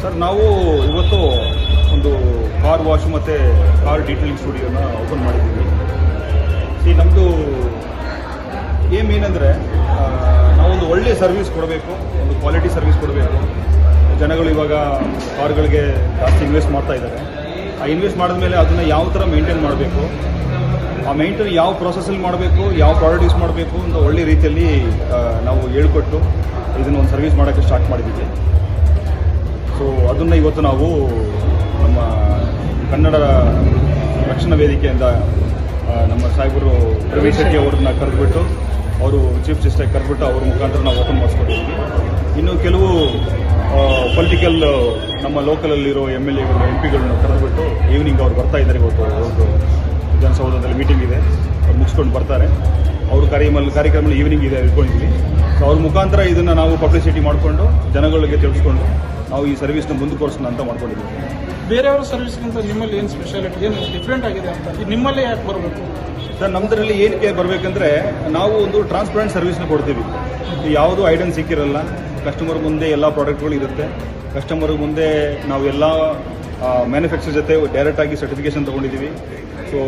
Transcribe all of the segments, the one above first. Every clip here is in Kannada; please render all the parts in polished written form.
ಸರ್ ನಾವು ಇವತ್ತು ಒಂದು ಕಾರ್ ವಾಶ್ ಮತ್ತು ಕಾರ್ ಡೀಟೇಲಿಂಗ್ ಸ್ಟುಡಿಯೋನ ಓಪನ್ ಮಾಡಿದ್ದೀವಿ. ನಮ್ಮದು ಏಮ್ ಏನಂದರೆ ನಾವೊಂದು ಒಳ್ಳೆಯ ಸರ್ವಿಸ್ ಕೊಡಬೇಕು, ಒಂದು ಕ್ವಾಲಿಟಿ ಸರ್ವಿಸ್ ಕೊಡಬೇಕು. ಜನಗಳು ಇವಾಗ ಕಾರ್ಗಳಿಗೆ ಜಾಸ್ತಿ ಇನ್ವೆಸ್ಟ್ ಮಾಡ್ತಾ ಇದ್ದಾರೆ. ಆ ಇನ್ವೆಸ್ಟ್ ಮಾಡಿದ್ಮೇಲೆ ಅದನ್ನು ಯಾವ ಥರ ಮೇಂಟೈನ್ ಮಾಡಬೇಕು, ಆ ಮೇಂಟೈನ್ ಯಾವ ಪ್ರೊಸೆಸಲ್ಲಿ ಮಾಡಬೇಕು, ಯಾವ ಪ್ರಾಡಕ್ಟ್ ಯೂಸ್ ಮಾಡಬೇಕು ಅಂತ ಒಳ್ಳೆ ರೀತಿಯಲ್ಲಿ ನಾವು ಹೇಳ್ಕೊಟ್ಟು ಇದನ್ನು ಒಂದು ಸರ್ವಿಸ್ ಮಾಡೋಕ್ಕೆ ಸ್ಟಾರ್ಟ್ ಮಾಡಿದ್ದೀವಿ. ಸೊ ಅದನ್ನು ಇವತ್ತು ನಾವು ನಮ್ಮ ಕನ್ನಡ ರಕ್ಷಣಾ ವೇದಿಕೆಯಿಂದ ನಮ್ಮ ಸಾಹೇಬರು ಪ್ರವೀಣ್ ಶೆಟ್ಟಿ ಅವ್ರನ್ನ ಕರೆದುಬಿಟ್ಟು, ಅವರು ಚೀಫ್ ಜಸ್ಟಿಸ್ ಕರೆದುಬಿಟ್ಟು ಅವ್ರ ಮುಖಾಂತರ ನಾವು ಓಪನ್ ಮಾಡಿಸ್ಕೊಟ್ಟಿದ್ದೀವಿ. ಇನ್ನು ಕೆಲವು ಪೊಲಿಟಿಕಲ್ ನಮ್ಮ ಲೋಕಲಲ್ಲಿರೋ MLA ಗಳು MP ಗಳನ್ನ ಕರೆದುಬಿಟ್ಟು ಈವ್ನಿಂಗ್ ಅವ್ರು ಬರ್ತಾ ಇದ್ದಾರೆ. ಇವತ್ತು ಅವ್ರದ್ದು ವಿಧಾನಸೌಧದಲ್ಲಿ ಮೀಟಿಂಗ್ ಇದೆ, ಅವ್ರು ಮುಗಿಸ್ಕೊಂಡು ಬರ್ತಾರೆ. ಅವರು ಕಾರ್ಯಕ್ರಮ ಈವ್ನಿಂಗ್ ಇದೆ ಇಟ್ಕೊಂಡಿದ್ವಿ. ಸೊ ಅವ್ರ ಮುಖಾಂತರ ಇದನ್ನು ನಾವು ಪಬ್ಲಿಸಿಟಿ ಮಾಡಿಕೊಂಡು ಜನಗಳಿಗೆ ತಿಳಿಸ್ಕೊಂಡು ನಾವು ಈ ಸರ್ವಿಸ್ನ ಮುಂದುವರಿಸೋಣ ಅಂತ ಮಾಡ್ಕೊಂಡಿದ್ದೀವಿ. ಬೇರೆಯವರ ಸರ್ವಿಸ್ಗಿಂತ ನಿಮ್ಮಲ್ಲಿ ಏನು ಸ್ಪೆಷಾಲಿಟಿ, ಏನು ಡಿಫ್ರೆಂಟ್ ಆಗಿದೆ ಅಂತ ನಿಮ್ಮಲ್ಲೇ ಯಾಕೆ ಬರಬೇಕು ಸರ್? ನಮ್ಮದರಲ್ಲಿ ಏನಕ್ಕೆ ಬರಬೇಕಂದ್ರೆ ನಾವು ಒಂದು ಟ್ರಾನ್ಸ್ಪರೆಂಟ್ ಸರ್ವಿಸ್ನ ಕೊಡ್ತೀವಿ. ಯಾವುದು ಐಡನ್ ಸಿಕ್ಕಿರಲ್ಲ. ಕಸ್ಟಮರ್ ಮುಂದೆ ಎಲ್ಲ ಪ್ರಾಡಕ್ಟ್ಗಳು ಇರುತ್ತೆ. ಕಸ್ಟಮರ್ ಮುಂದೆ ನಾವು ಎಲ್ಲ ಮ್ಯಾನುಫ್ಯಾಕ್ಚರ್ ಜೊತೆ ಡೈರೆಕ್ಟಾಗಿ ಸರ್ಟಿಫಿಕೇಷನ್ ತೊಗೊಂಡಿದ್ದೀವಿ. ಸೊ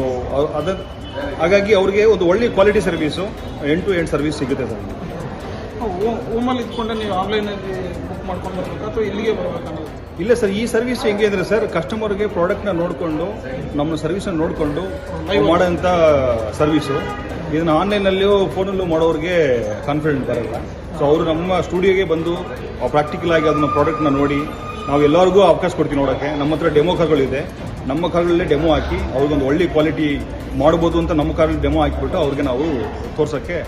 ಹಾಗಾಗಿ ಅವ್ರಿಗೆ ಒಂದು ಒಳ್ಳೆ quality service, end to end service ಸಿಗುತ್ತೆ ಸರ್. ರೂಮಲ್ಲಿ ಇದ್ಕೊಂಡೆ ನೀವು ಆನ್ಲೈನಲ್ಲಿ ಬುಕ್ ಮಾಡ್ಕೊಂಡು ಬರ್ಬೇಕು ಅಥವಾ ಇಲ್ಲಿಗೆ ಬರಬೇಕನ್ನೋದು? ಇಲ್ಲ ಸರ್, ಈ ಸರ್ವಿಸ್ ಹೆಂಗೆ ಅಂದರೆ ಸರ್, ಕಸ್ಟಮರ್ಗೆ ಪ್ರಾಡಕ್ಟ್ನ ನೋಡಿಕೊಂಡು ನಮ್ಮ ಸರ್ವಿಸನ್ನು ನೋಡಿಕೊಂಡು ಮಾಡೋಂಥ ಸರ್ವಿಸು. ಇದನ್ನು ಆನ್ಲೈನಲ್ಲಿಯೂ ಫೋನಲ್ಲೂ ಮಾಡೋರಿಗೆ ಕಾನ್ಫಿಡೆಂಟ್ ಬರಲ್ಲ. ಸೊ ಅವರು ನಮ್ಮ ಸ್ಟುಡಿಯೋಗೆ ಬಂದು ಪ್ರಾಕ್ಟಿಕಲ್ ಆಗಿ ಅದನ್ನ ಪ್ರಾಡಕ್ಟ್ನ ನೋಡಿ, ನಾವು ಎಲ್ಲರಿಗೂ ಅವಕಾಶ ಕೊಡ್ತೀವಿ ನೋಡೋಕ್ಕೆ. ನಮ್ಮ ಹತ್ರ ಡೆಮೋ ಕಾರ್ಗಳಿದೆ. ನಮ್ಮ ಕಾರ್ಗಳಲ್ಲೇ ಡೆಮೋ ಹಾಕಿ ಅವ್ರಿಗೊಂದು ಒಳ್ಳೆ ಕ್ವಾಲಿಟಿ ಮಾಡ್ಬೋದು ಅಂತ ನಮ್ಮ ಕಾರಲ್ಲಿ ಡೆಮೋ ಹಾಕಿಬಿಟ್ಟು ಅವ್ರಿಗೆ ನಾವು ತೋರ್ಸೋಕ್ಕೆ,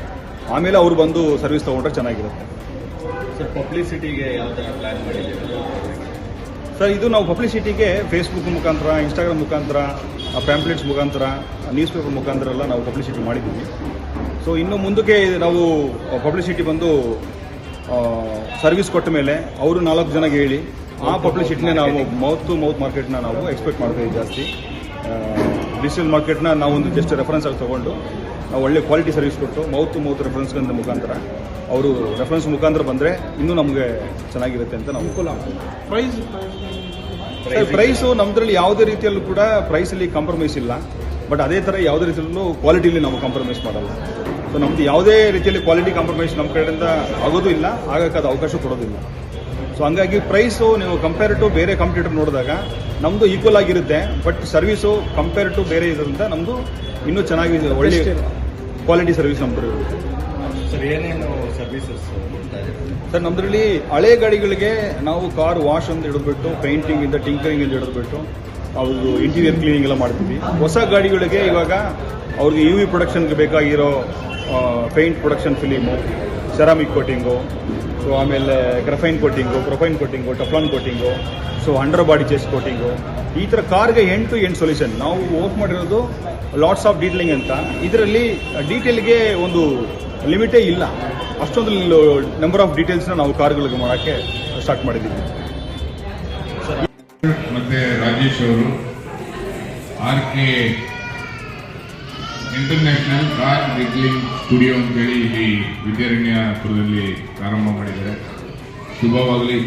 ಆಮೇಲೆ ಅವ್ರು ಬಂದು ಸರ್ವಿಸ್ ತೊಗೊಂಡ್ರೆ ಚೆನ್ನಾಗಿರುತ್ತೆ. ಸರ್, ಪಬ್ಲಿಸಿಟಿಗೆ ಯಾವ ಥರ ಪ್ಲ್ಯಾನ್ ಮಾಡಿದ್ದೀವಿ ಸರ್? ಇದು ನಾವು ಪಬ್ಲಿಸಿಟಿಗೆ ಫೇಸ್ಬುಕ್ ಮುಖಾಂತರ, ಇನ್ಸ್ಟಾಗ್ರಾಮ್ ಮುಖಾಂತರ, ಪ್ಯಾಂಪ್ಲೆಟ್ಸ್ ಮುಖಾಂತರ, ನ್ಯೂಸ್ ಪೇಪರ್ ಮುಖಾಂತರ ಎಲ್ಲ ನಾವು ಪಬ್ಲಿಸಿಟಿ ಮಾಡಿದ್ದೀವಿ. ಸೊ ಇನ್ನು ಮುಂದಕ್ಕೆ ನಾವು ಪಬ್ಲಿಸಿಟಿ ಬಂದು ಸರ್ವಿಸ್ ಕೊಟ್ಟ ಮೇಲೆ ಅವರು 4 ಜನಗೆ ಹೇಳಿ ಆ ಪಬ್ಲಿಸಿಟಿನೇ ನಾವು ಮೌತ್ ಟು ಮೌತ್ ಮಾರ್ಕೆಟ್ನ ನಾವು ಎಕ್ಸ್ಪೆಕ್ಟ್ ಮಾಡ್ತೀವಿ ಜಾಸ್ತಿ. ಡಿಜಿಟಲ್ ಮಾರ್ಕೆಟ್ನ ನಾವು ಒಂದು ಜಸ್ಟ್ ರೆಫರೆನ್ಸ್ ಆಗಿ ತೊಗೊಂಡು ನಾವು ಒಳ್ಳೆ ಕ್ವಾಲಿಟಿ ಸರ್ವಿಸ್ ಕೊಟ್ಟು ಮೌತ್ ಟು ಮೌತ್ ರೆಫರೆನ್ಸ್ ಮುಖಾಂತರ ಅವರು ರೆಫರೆನ್ಸ್ ಮುಖಾಂತರ ಬಂದರೆ ಇನ್ನೂ ನಮಗೆ ಚೆನ್ನಾಗಿರುತ್ತೆ ಅಂತ ನಾವು ಅನುಕೂಲ ಆಗ್ತದೆ. ಪ್ರೈಸು ನಮ್ಮದ್ರಲ್ಲಿ ಯಾವುದೇ ರೀತಿಯಲ್ಲೂ ಕೂಡ ಪ್ರೈಸಲ್ಲಿ ಕಾಂಪ್ರಮೈಸ್ ಇಲ್ಲ. ಬಟ್ ಅದೇ ಥರ ಯಾವುದೇ ರೀತಿಯಲ್ಲೂ ಕ್ವಾಲಿಟಿಯಲ್ಲಿ ನಾವು ಕಾಂಪ್ರಮೈಸ್ ಮಾಡಲ್ಲ. ಸೊ ನಮ್ಮದು ಯಾವುದೇ ರೀತಿಯಲ್ಲಿ ಕ್ವಾಲಿಟಿ ಕಾಂಪ್ರಮೈಸ್ ನಮ್ಮ ಕಡೆಯಿಂದ ಆಗೋದು ಇಲ್ಲ, ಆಗೋಕ್ಕಾದ ಅವಕಾಶ ಕೊಡೋದಿಲ್ಲ. ಸೊ ಹಂಗಾಗಿ ಪ್ರೈಸು ನೀವು ಕಂಪೇರ್ ಟು ಬೇರೆ ಕಾಂಪಿಟೇಟರ್ ನೋಡಿದಾಗ ನಮ್ಮದು ಈಕ್ವಲ್ ಆಗಿರುತ್ತೆ. ಬಟ್ ಸರ್ವಿಸು ಕಂಪೇರ್ ಟು ಬೇರೆ ಇದರಿಂದ ನಮ್ಮದು ಇನ್ನೂ ಚೆನ್ನಾಗಿ ಒಳ್ಳೆ ಕ್ವಾಲಿಟಿ ಸರ್ವಿಸ್ ನಮ್ಮದು ಇರುತ್ತೆ. ಸರ್, ಏನೇನು ಸರ್ವಿಸಸ್ ಸರ್? ನಮ್ಮದ್ರಲ್ಲಿ ಹಳೆ ಗಾಡಿಗಳಿಗೆ ನಾವು ಕಾರ್ ವಾಶ್ ಅಂತ ಹಿಡಿದ್ಬಿಟ್ಟು, ಪೇಂಟಿಂಗಿಂದ ಟಿಂಕರಿಂಗ್ ಅಂತ ಹಿಡಿದ್ಬಿಟ್ಟು ಅವ್ರದ್ದು ಇಂಟೀರಿಯರ್ ಕ್ಲೀನಿಂಗ್ ಎಲ್ಲ ಮಾಡ್ತೀವಿ. ಹೊಸ ಗಾಡಿಗಳಿಗೆ ಇವಾಗ ಅವ್ರಿಗೆ UV ಪ್ರೊಡಕ್ಷನ್ಗೆ ಬೇಕಾಗಿರೋ paint production film, ceramic coating, so ಆಮೇಲೆ ಗ್ರಫೈನ್ ಕೋಟಿಂಗು, ಪ್ರೊಫೈನ್ coating, teflon coating, so under body chest coating, ಈ ಥರ ಕಾರ್ಗೆ ಎಂಡ್ ಟು ಎಂಡ್ ಸೊಲ್ಯೂಷನ್ ನಾವು ವರ್ಕ್ ಮಾಡಿರೋದು ಲಾಟ್ಸ್ ಆಫ್ ಡೀಟೇಲಿಂಗ್ ಅಂತ. ಇದರಲ್ಲಿ ಡೀಟೇಲ್ಗೆ ಒಂದು ಲಿಮಿಟೇ ಇಲ್ಲ. ಅಷ್ಟೊಂದು ನಂಬರ್ ಆಫ್ ಡೀಟೇಲ್ಸ್ನ ನಾವು ಕಾರ್ಗಳಿಗೆ ಮಾಡೋಕ್ಕೆ ಸ್ಟಾರ್ಟ್ ಮಾಡಿದ್ದೀವಿ. ಮತ್ತೆ ರಾಜೇಶ್ ಅವರು RK international car detailing studio ಅಂತೇಳಿ ಇಲ್ಲಿ ವಿದ್ಯಾರಣ್ಯಪುರದಲ್ಲಿ ಪ್ರಾರಂಭ ಮಾಡಿದ್ದಾರೆ. ಶುಭವಾಗಲಿ.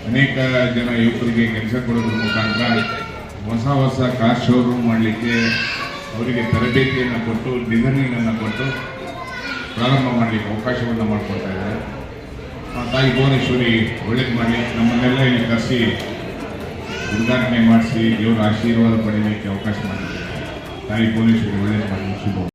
ಅನೇಕ ಜನ ಯುವಕರಿಗೆ ಕೆಲಸ ಕೊಡೋದ್ರ ಮುಖಾಂತರ ಹೊಸ ಕಾರ್ ಶೋರೂಮ್ ಮಾಡಲಿಕ್ಕೆ ಅವರಿಗೆ ತರಬೇತಿಯನ್ನು ಕೊಟ್ಟು, ಡಿಸೈನಿಂಗನ್ನು ಕೊಟ್ಟು ಪ್ರಾರಂಭ ಮಾಡಲಿಕ್ಕೆ ಅವಕಾಶವನ್ನು ಮಾಡಿಕೊಡ್ತಾ ಇದ್ದಾರೆ. ತಾಯಿ ಭುವನೇಶ್ವರಿ ಒಳ್ಳೇದು ಮಾಡಿ, ನಮ್ಮನ್ನೆಲ್ಲ ಇಲ್ಲಿ ಕರೆಸಿ ಉದ್ಘಾಟನೆ ಮಾಡಿಸಿ ದೇವರ ಆಶೀರ್ವಾದ ಪಡೆಯಲಿಕ್ಕೆ ಅವಕಾಶ ಮಾಡಿದ್ದಾರೆ. ತಾಯಿ ಭುವನೇಶ್ವರಿ ಒಳ್ಳೇದು ಮಾಡಿ. ಶುಭ.